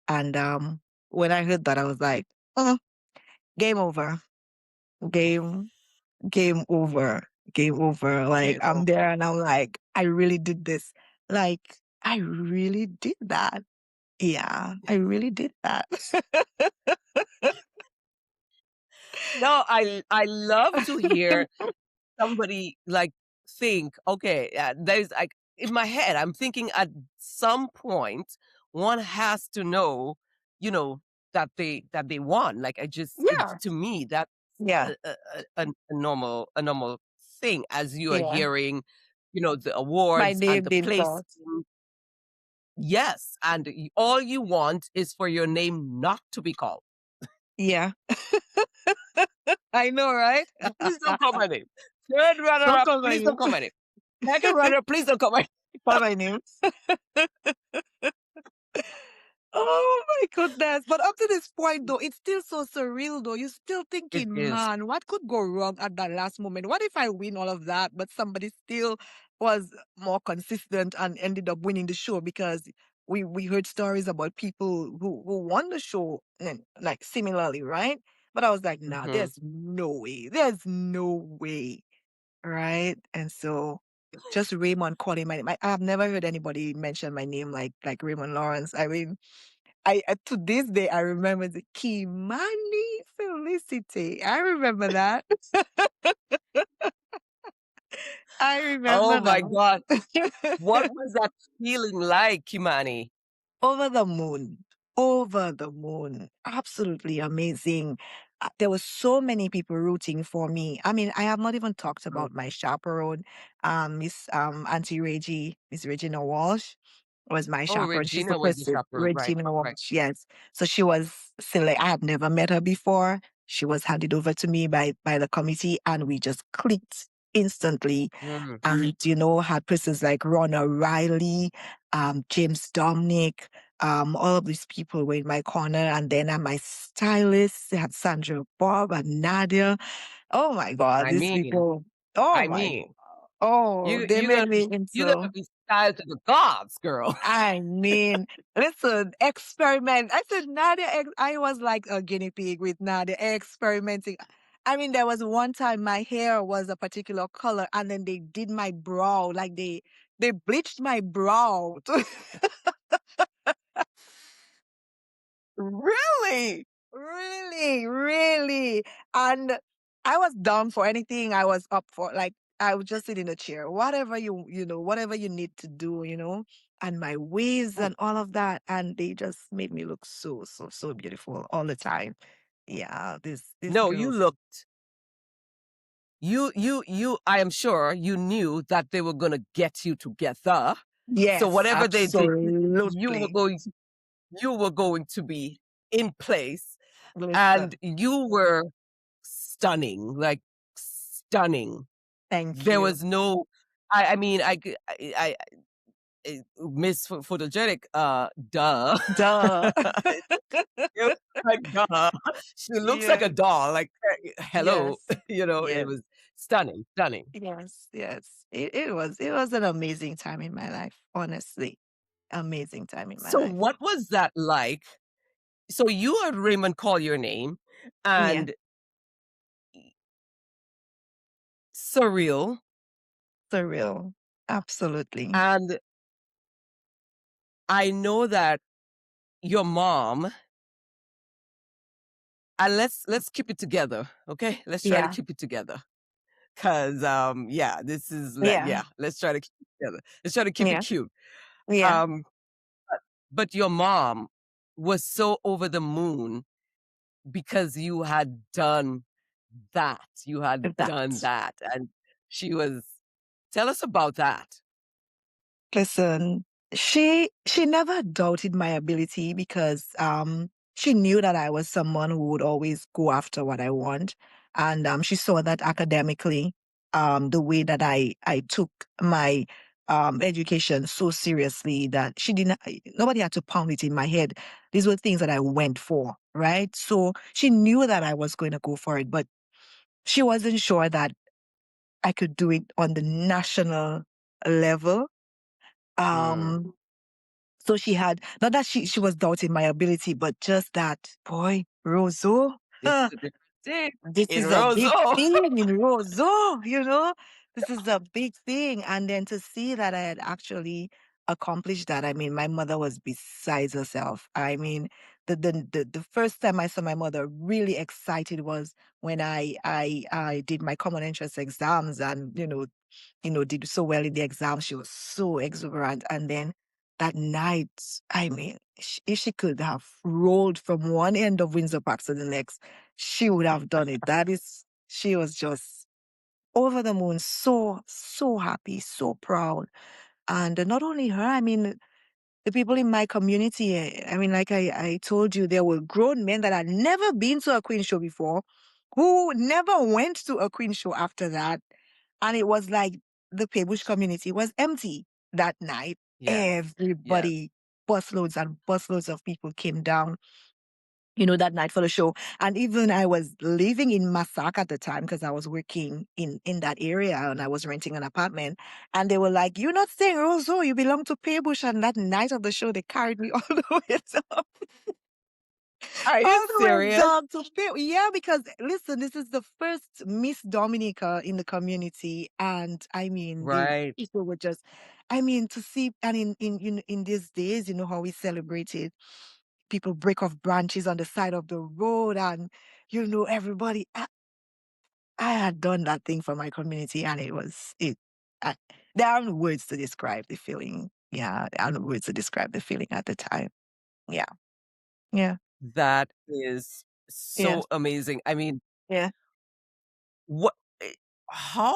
And when I heard that, I was like, "Uh, game over. Game game over. Game over." Like, Game I'm over. there and I'm like, I really did this. Like, I really did that. Yeah, I really did that. No, I love to hear somebody like think, okay, there's like in my head, I'm thinking at some point one has to know, you know, that they won. Like I just it, Yeah. to me that's Yeah. a normal thing as you are Yeah. hearing, the My awards and name the being place. called. Yes, and all you want is for your name not to be called. Yeah. I know, right? Please don't call my name. Third runner Don't up, call my please name. don't call my name. Second runner, please don't call my Call my name. Oh my goodness. But up to this point, though, it's still so surreal, though. You're still It thinking, is. man, what could go wrong at that last moment? What if I win all of that, but somebody still was more consistent and ended up winning the show? Because we heard stories about people who won the show, like similarly, right? But I was like, nah, Mhm. there's no way. There's no way. Right? And so just Raymond calling my name. I have never heard anybody mention my name like Raymond Lawrence. I mean, to this day I remember the Kimani Felicite. I remember that. I Oh remember my God. that. What was that feeling like, Kimani? Over the moon. Over the moon. Absolutely amazing. There were so many people rooting for me. I mean, I have not even talked Mm. about my chaperone, Miss Auntie Reggie, Miss Regina Walsh was my Oh, chaperone. She's the Regina was the person, chaperone, right? Regina Right. Walsh, yes. So she was select. I had never met her before. She was handed over to me by the committee, and we just clicked instantly. Mm. And had persons like Ron O'Reilly, James Dominic, all of these people were in my corner, and then my stylists, I had Sandra Bob and Nadia. Oh my God, I these mean, people. Oh I my God. mean, Oh, you they you're made gonna me you're gonna into. be styled to the gods, girl. I mean, listen, experiment. I said Nadia, I was like a guinea pig with Nadia experimenting. I mean, there was one time my hair was a particular color, and then they did my brow, like they bleached my brow. Really? Really, really. And I was down for anything. I was up for, like, I would just sit in a chair, whatever whatever you need to do, and my waves Mm. and all of that. And they just made me look so, so, so beautiful all the time. Yeah, these No, you girls. looked you I am sure you knew that they were gonna get you together. So Yes, whatever they did, you were absolutely. going to you were going to be in place, and Listen, you were stunning, like stunning. thank There you. was no I mean, Miss Photogenic, duh. Duh. It was like, duh. She looks like a Yes, doll, like, hello, yes, it yes. was stunning, stunning. Yes, yes. It was an amazing time in my life, honestly. Amazing time in my So life. what was that like? So you heard Raymond call your name, Yeah, and surreal, surreal. Absolutely. and I know that your mom and let's keep it together, okay? Let's try to Yeah, keep it together. 'Cause, yeah, this is yeah, yeah, let's try to keep it together. Let's try to keep it yeah, cute. yeah. Um, but your mom was so over the moon because you had done that. You had done That. that, and she was tell us about that. Listen, she never doubted my ability because she knew that I was someone who would always go after what I want. And she saw that academically, the way that I took my education so seriously that nobody had to pound it in my head. These were things that I went for, right? So she knew that I was going to go for it, but she wasn't sure that I could do it on the national level. Mm, um, so she had, not that she was doubting my ability, but just that, boy, Roseau, this is a different thing this in is a big Roseau. thing in Roseau. This is a big thing. And then to see that I had actually accomplished that, I mean, my mother was besides herself. I mean, the first time I saw my mother really excited was when I did my common entrance exams and, did so well in the exam. She was so exuberant. And then that night, I mean, if she could have rolled from one end of Windsor Park to the next, she would have done it. She was just over the moon, so, so happy, so proud. And not only her, I mean, the people in my community, I mean, like I told you, there were grown men that had never been to a Queen show before, who never went to a Queen show after that. And it was like the Pebush community was empty that night. Yes, yes. Everybody, busloads and busloads of people came down, that night for the show. And even I was living in Massac at the time because I was working in that area and I was renting an apartment. And they were like, "You're not staying Roseau, you belong to Pebush." And that night of the show, they carried me all the way down, Are you all the way serious? down to Pebush. Yeah, because listen, this is the first Miss Dominica in the community. And I mean, the Right. people were just, I mean, to see, and in these days, how we celebrated. people break off branches on the side of the road, and everybody. I had done that thing for my community, and it was it. I, there aren't words to describe the feeling. Yeah, there aren't words to describe the feeling at the time. Yeah, yeah, That is yeah, so amazing. I mean, yeah. what eh, how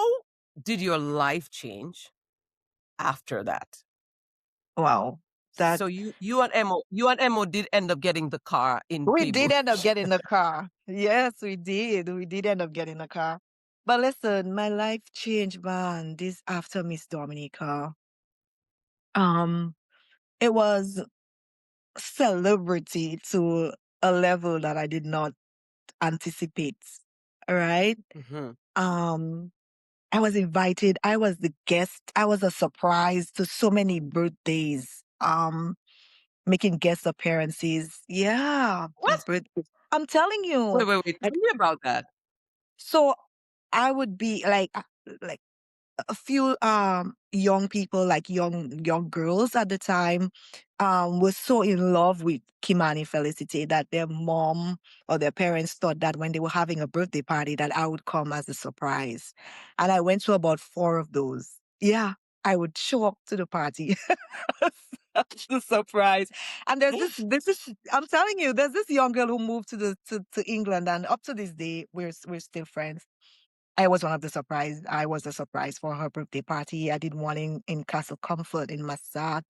did your life change after that? Wow, that So you and Emo did end up getting the car in we did Pebu. end up getting the car. Yes, we did. We did end up getting the car. But listen, my life changed, man. This after Miss Dominica. Um, it was celebrity to a level that I did not anticipate. All right. Mhm, Um, I was invited. I was the guest. I was a surprise to so many birthdays. Making guest appearances. Yeah, what? birthdays. I'm telling you. Wait, Like, tell me about that. so I would be like a few young people, like young girls at the time, was so in love with Kimani Felicite that their mom or their parents thought that when they were having a birthday party that I would come as a surprise. And I went to about 4 of those. Yeah, I would show up to the party. The surprise. And there's this I'm telling you, there's this young girl who moved to England, and up to this day we're still friends. I was a surprise for her birthday party. I did one in Castle Comfort in Massac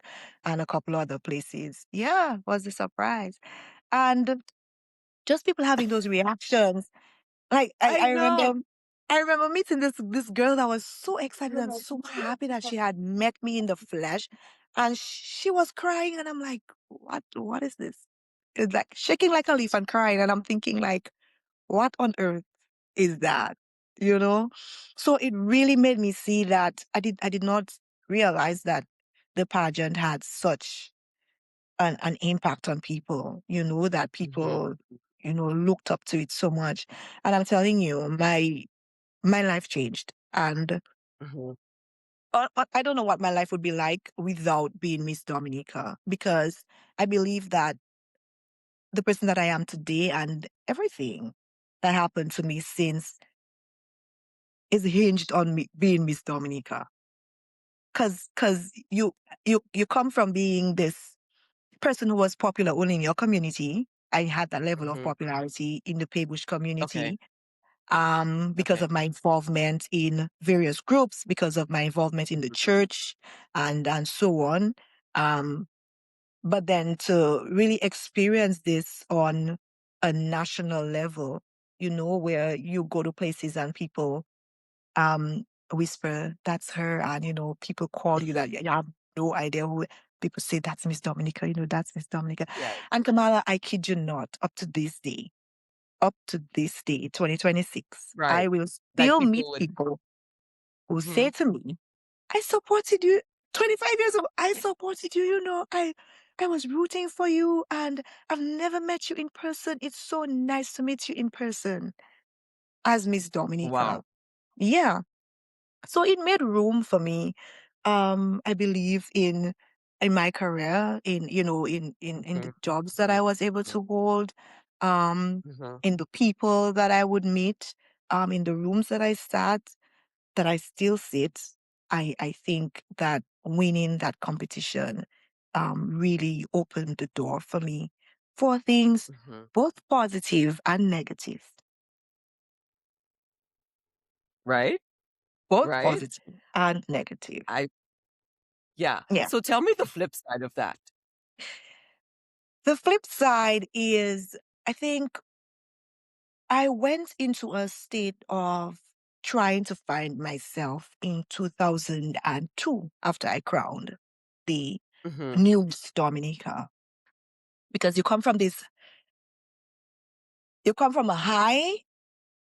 and a couple other places. Yeah, was a surprise. And just people having those reactions. Like I know. I remember meeting this girl that was so excited and so happy that she had met me in the flesh. And she was crying, and I'm like, what is this? It's like shaking like a leaf and crying. And I'm thinking like, what on earth is that? You know? So it really made me see that I did not realize that the pageant had such an impact on people, that Mhm, people, looked up to it so much. And I'm telling you, my life changed. And mhm, I don't know what my life would be like without being Miss Dominica, because I believe that the person that I am today and everything that happened to me since is hinged on me being Miss Dominica. Cause you come from being this person who was popular only in your community. I had that level of mhm. popularity in the Paybush Okay, community, because okay. of my involvement in various groups, because of my involvement in the Mhm, church, and so on. Um, but then to really experience this on a national level, where you go to places and people um whisper, "That's her," and people call you that you have no idea who. People say, "That's Miss Dominica," "That's Miss Dominica." yeah, And Kamala, I kid you not, up to this day, 2026, right. I will Like still meet people would people who say mhm. to me, "I supported you 25 years ago. I supported you, I was rooting for you, and I've never met you in person. It's so nice to meet you in person as Miss Dominica." Wow. Yeah. So it made room for me. I believe in my career, in the Mhm, jobs that I mhm, was able mhm, to hold, mhm, in the people that I would meet, in the rooms that I sat, that I still sit. I think that winning that competition really opened the door for me for things mhm. both positive and negative. Right? Both Right? positive and negative. I yeah. Yeah. So tell me the flip side of that. The flip side is, I think I went into a state of trying to find myself in 2002 after I crowned the Mhm, new Miss Dominica. Because you come from a high,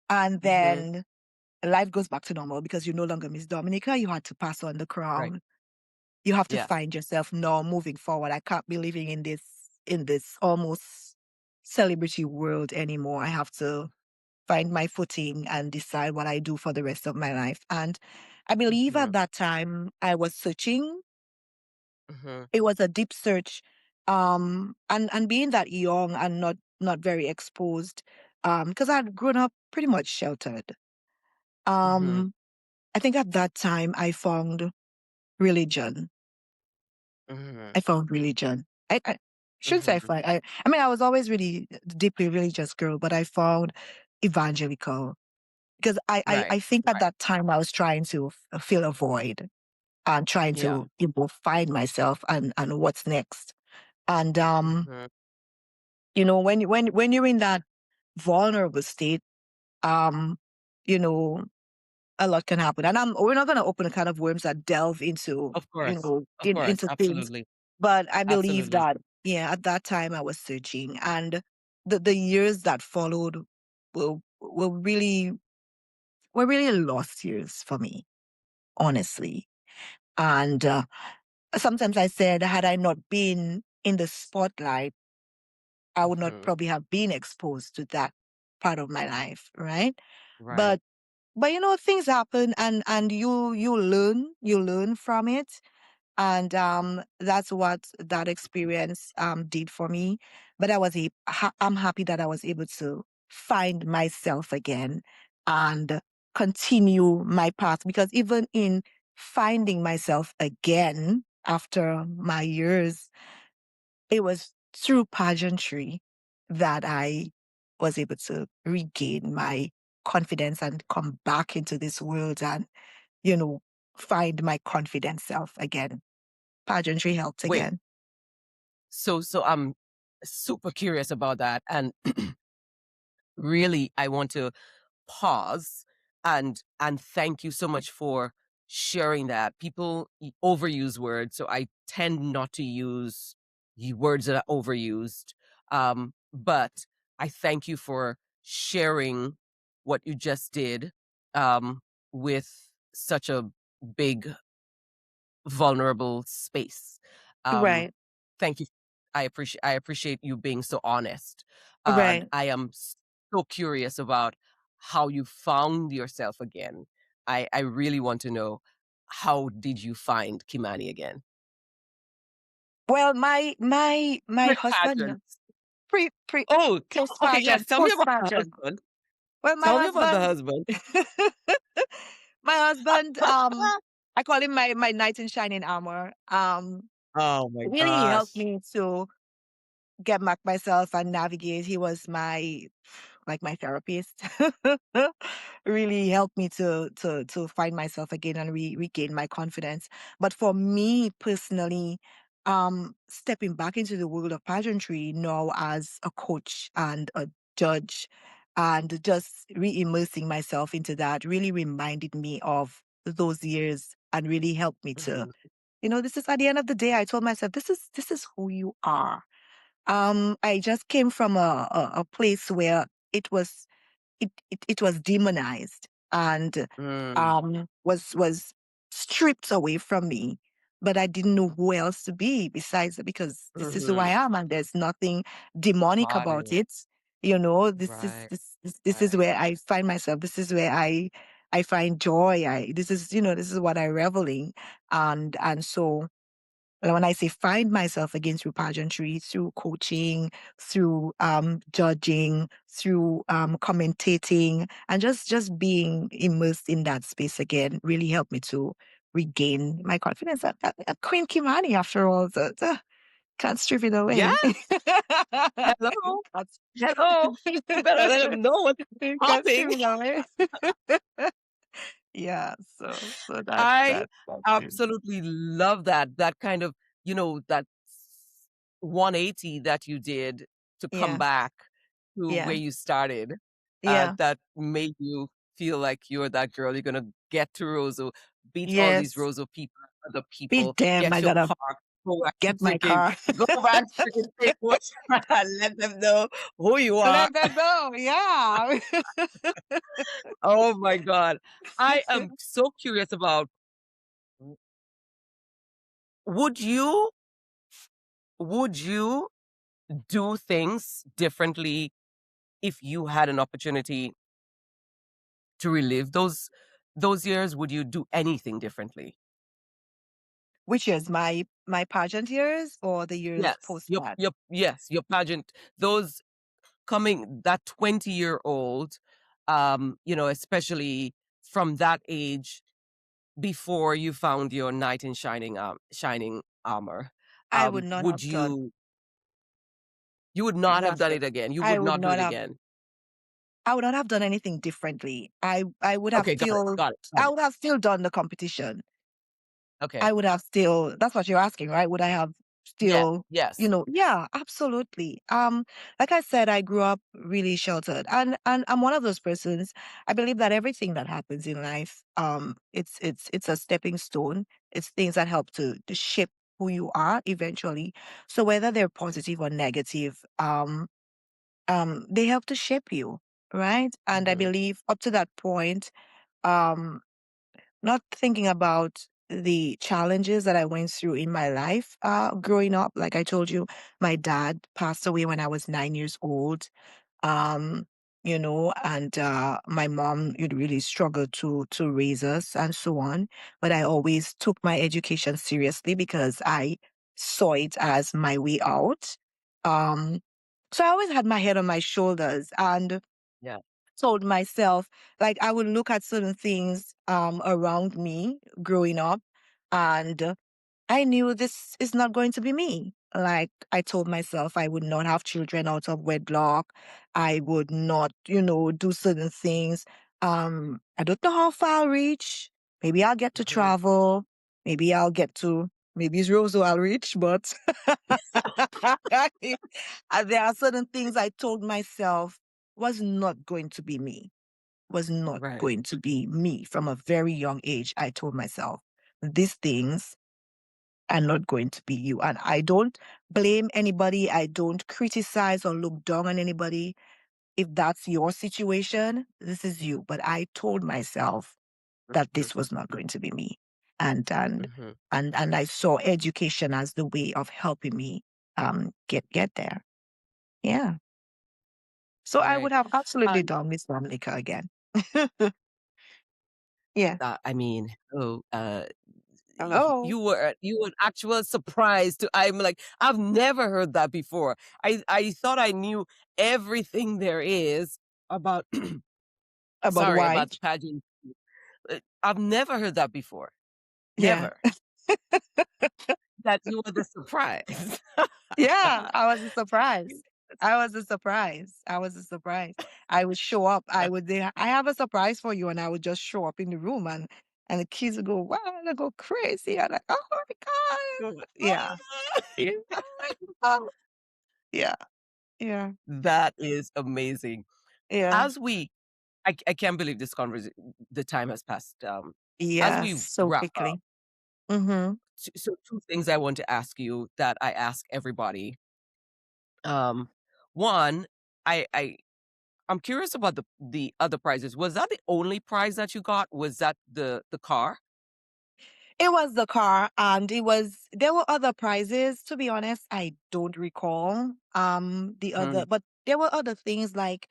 and mhm. then life goes back to normal because you're no longer Miss Dominica. You had to pass on the Right. crown. You have to Yeah. find yourself now moving forward. I can't be living in this almost celebrity world anymore. I have to find my footing and decide what I do for the rest of my life. And I believe at Mhm, that time I was searching. mhm, It was a deep search And being that young and not very exposed, because I'd grown up pretty much sheltered. Mm-hmm. Um, I think at that time I found religion. Mm-hmm. I found religion. I shouldn't say I Mm-hmm. find. I mean, I was always really deeply religious girl, but I found evangelical because Right. I think at Right. that time I was trying to fill a void and trying Yeah. to find myself and what's next. And Mm-hmm. when you're in that vulnerable state, um, you know, a lot can happen. And we're not going to open a can of worms that delve into, Of course. Of course. into things. Absolutely. But I believe Absolutely. that, yeah, at that time I was searching, and the years that followed were really lost years for me, honestly. And sometimes I said, had I not been in the spotlight, I would not Mm-hmm. probably have been exposed to that part of my life, right? Right. But things happen, and you learn from it. And that's what that experience did for me. But I'm happy that I was able to find myself again and continue my path, because even in finding myself again after my years, it was through pageantry that I was able to regain my confidence and come back into this world and, you know, find my confident self again. Pageantry helped Wait. again. So I'm super curious about that, and really I want to pause and thank you so much for sharing that. People overuse words, so I tend not to use words that are overused. But I thank you for sharing what you just did, um, with such a big vulnerable space. Um, Right, Thank you. I appreciate you being so honest. And right. I am so curious about how you found yourself again. I really want to know, how did you find Kimani again? Well, my With husband, pageants. pre Oh, post okay, yes. pageant, Tell me post about the pageant. husband. Well, my Tell me about the husband, husband. my husband, I call him my knight in shining armor. Oh my Really helped gosh. me to get back myself and navigate. He was my therapist. Really helped me to find myself again and regain my confidence. But for me personally, stepping back into the world of pageantry now as a coach and a judge, and just re-immersing myself into that, really reminded me of those years and really helped me to, Mhm, this is, at the end of the day, I told myself, this is who you are. I just came from a place where it was demonized and mm, was stripped away from me. But I didn't know who else to be besides, because this is who I mhm. am, and there's nothing demonic Got about it. it. Right, This is right. where I find myself. This is where I find joy. I this is what I revel in. And so, and when I say find myself again, through pageantry, through coaching, through judging, through commentating, and just being immersed in that space again, really helped me to regain my confidence. Queen Kimani, after all, can't strip it Yeah, away. hello. Can't, Hello. You better let them know what's can't strip popping. it away. Yeah, so I that's it. absolutely love that. That kind of, that 180 that you did to come Yeah, back to where yeah, you started. yeah. That made you feel like you're that girl. You're gonna get to Roseau, beat all these Yes. Roseau people, other Be people, damned, get I your gotta car, go back to get my freaking, car. go back to freaking take what and let them know who you are. Let them know. Yeah. Oh my God. I am so curious about, would you would you do things differently if you had an opportunity to relive those years? Would you do anything differently? Which years? My pageant years or the years Yes, post that? your pageant, those coming that 20-year-old, especially from that age before you found your knight in shining armor, I would not would have done you would not have done nothing. it again? You I would would not do not it have again? I would not have done anything differently. I would have Okay, got it, still got it, got I it. would have still done the competition. Okay. I would have still that's what you're asking, right? Would I have Yeah, still, yes. yeah, absolutely. Like I said, I grew up really sheltered and I'm one of those persons. I believe that everything that happens in life, it's a stepping stone. It's things that help to shape who you are eventually. So whether they're positive or negative, they help to shape you, right? And I Mhm, believe up to that point, um, not thinking about the challenges that I went through in my life growing up. Like I told you, my dad passed away when I was 9 years old. Um, and my mom would really struggle to raise us and so on. But I always took my education seriously because I saw it as my way out. Um, so I always had my head on my shoulders and yeah, told myself, like I would look at certain things around me growing up and I knew this is not going to be me. Like I told myself I would not have children out of wedlock. I would not, do certain things. I don't know how far I'll reach. Maybe I'll get to mhm. travel. Maybe I'll get to maybe it's Roseau I'll reach, but there are certain things I told myself was not going to be me. Was not Right. going to be me from a very young age. I told myself these things are not going to be you. And I don't blame anybody. I don't criticize or look down on anybody. If that's your situation, this is you. But I told myself that Mhm, this was not going to be me. And and mhm. and I saw education as the way of helping me get there. Yeah. So I Right. would have absolutely Um, done Miss Dominica again. Yeah. I mean, oh, Hello. you were an actual surprise to I'm like, I've never heard that before. I thought I knew everything there is about About sorry, about the white. pageant. I've never heard that before. Yeah. Never. That you were the surprise. Yeah, I was a surprise. That's I was a surprise. I was a surprise. I would show up. that's I have a surprise for you, and I would just show up in the room, and the kids would go, wow, they go crazy. I'm like, oh my good. god, yeah, yeah, oh my god, yeah, yeah, That is amazing. yeah, As we I can't believe this conversation the time has passed. As yeah, we so wrap up, quickly. Mm-hmm. so two things I want to ask you that I ask everybody. Um, one, I I'm curious about the other prizes. Was that the only prize that you got? Was that the car? It was the car, and there were other prizes. To be honest, I don't recall the other, Mm, but there were other things like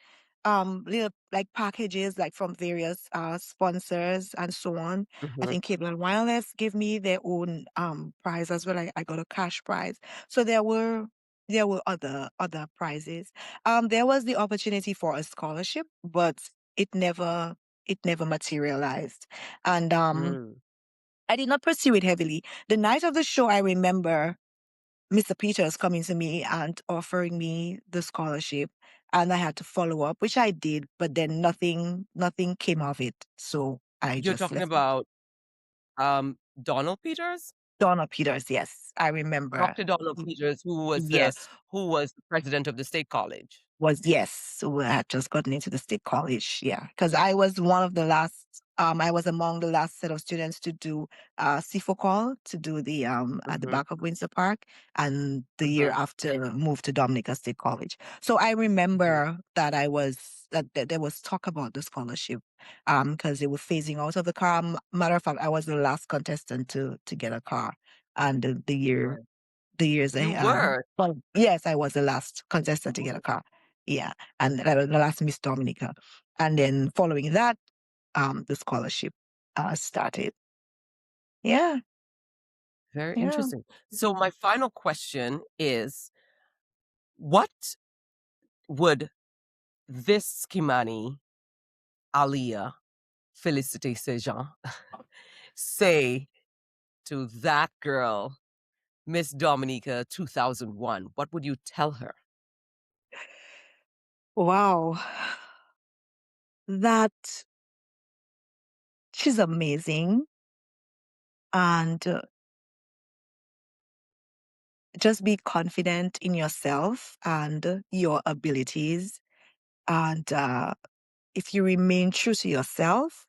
little like packages like from various sponsors and so on. I mhm, think Cable and Wireless gave me their own prize as well. I got a cash prize. So there were other prizes. There was the opportunity for a scholarship, but it never it never materialized. And mm. I did not pursue it heavily. The night of the show, I remember Mr. Peters coming to me and offering me the scholarship, and I had to follow up, which I did, but then nothing came of it. So I You're just talking left it. about Donald Peters? Donna Peters, yes, I remember. Dr. Donald Y- Peters, Yes, who was the president of the state college. was yes. So I had just gotten into the state college. Yeah. Because I was one of the last I was among the last set of students to do CIFO call to do the at the Mhm, back of Windsor Park and the year mhm, after moved to Dominica State College. So I mhm. remember that there was talk about the scholarship because they were phasing out of the car. Matter of fact, I was the last contestant to get a car. And Right. the years You I were. well, yes, I was the last contestant to get a car. Yeah. And the last Miss Dominica. And then following that, the scholarship started. Yeah. Very Yeah. interesting. So my final question is, what would this Kimani Alia Felicite-St say to that girl, Miss Dominica 2001? What would you tell her? Wow. That she's amazing. And just be confident in yourself and your abilities. And if you remain true to yourself,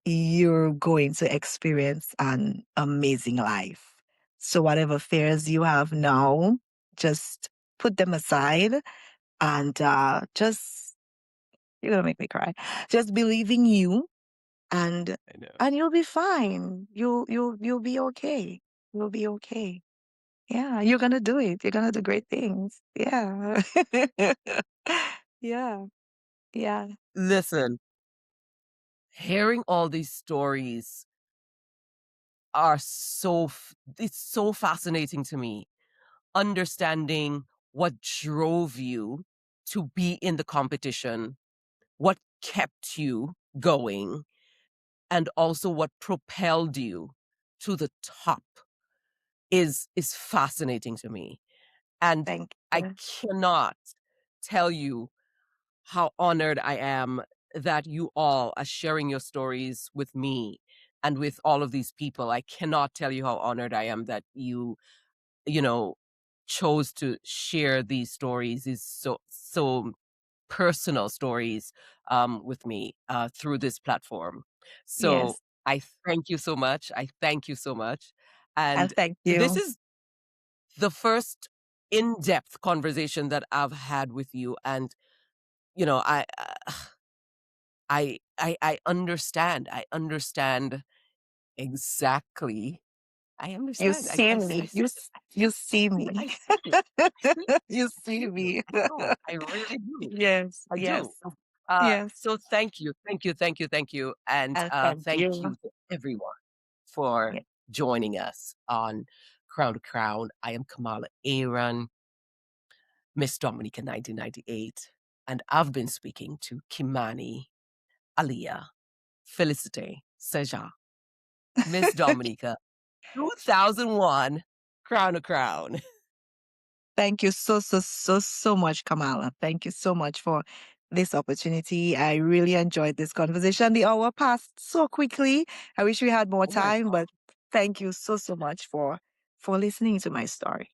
you're going to experience an amazing life. So, whatever fears you have now, just put them aside and you're going to make me cry. Just believe in you and I know. you'll be fine. You'll be okay. You'll be okay. Yeah, you're gonna do it. You're gonna do great things. Yeah. Yeah. Yeah. Listen, hearing all these stories are it's so fascinating to me. Understanding what drove you to be in the competition, what kept you going, and also what propelled you to the top is fascinating to me. And Thank I you. cannot tell you how honored I am that you all are sharing your stories with me and with all of these people. I cannot tell you how honored I am that you know, chose to share these stories, is so personal stories with me through this platform. So Yes. I thank you so much. I thank you so much. And And thank this you. is the first in-depth conversation that I've had with you, and you know, I understand. I understand exactly. I You understand. see me. You see me. I see it. I see it. You I see do. me. I do. I really do. Yes. I do. Yes. Yes. So thank you. Thank you. Thank you. Thank you. And And thank thank you. you to everyone for Yeah. joining us on Crown to Crown. I am Kamala Aaron, Miss Dominica 1998, and I've been speaking to Kimani Alia Felicite Seja, Miss Dominica 2001, Crown to Crown. Thank you so much, Kamala. Thank you so much for this opportunity. I really enjoyed this conversation. The hour passed so quickly. I wish we had more Oh my time, God. but thank you so much for listening to my story.